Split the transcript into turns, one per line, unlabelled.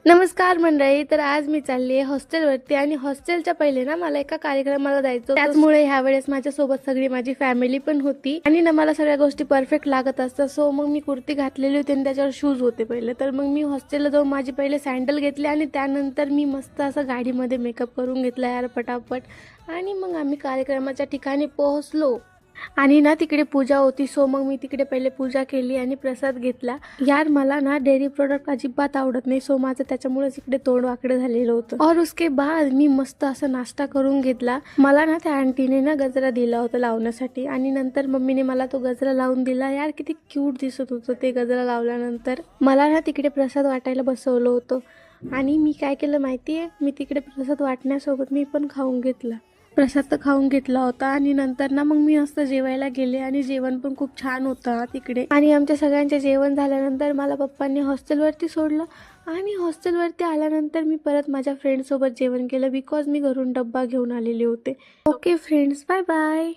नमस्कार मंडळी. तर आज मी चालली आहे हॉस्टेलवरती आणि हॉस्टेलच्या पहिले ना मला एका कार्यक्रमाला जायचं होतं. त्याचमुळे ह्या वेळेस माझ्यासोबत सगळी माझी फॅमिली पण होती आणि ना मला सगळ्या गोष्टी परफेक्ट लागत असतात. सो मग मी कुर्ती घातलेली होती आणि त्याच्यावर शूज होते पहिले. तर मग मी हॉस्टेलला जाऊन माझी पहिले सँडल घेतली आणि त्यानंतर मी मस्त असं गाडीमध्ये मेकअप करून घेतला यार पटापट. आणि मग आम्ही कार्यक्रमाच्या ठिकाणी पोहोचलो आणि ना तिकडे पूजा होती. सो मग मी तिकडे पहिले पूजा केली आणि प्रसाद घेतला. यार मला ना डेअरी प्रोडक्ट अजिबात आवडत नाही. सो माझं त्याच्यामुळेच इकडे तोंड वाकडं झालेलं होतं. और उसके बाद मी मस्त असा नाश्ता करून घेतला. मला ना त्या आंटीने ना गजरा दिला होता लावण्यासाठी आणि नंतर मम्मीने मला तो गजरा लावून दिला. यार किती क्यूट दिसत होतं ते गजरा लावल्यानंतर. मला ना तिकडे प्रसाद वाटायला बसवलं होतं आणि मी काय केलं माहितीये, मी तिकडे प्रसाद वाटण्यासोबत मी पण खाऊन घेतला. प्रसाद तर खाऊन घेतला होता आणि नंतर ना मग मी असं जेवायला गेले आणि जेवण पण खूप छान होतं तिकडे. आणि आमच्या सगळ्यांचे जेवण झाल्यानंतर मला पप्पांनी हॉस्टेलवरती सोडलं आणि हॉस्टेलवरती आल्यानंतर मी परत माझ्या फ्रेंडसोबत जेवण केलं बिकॉज मी घरून डब्बा घेऊन आलेले होते. Okay friends, bye bye.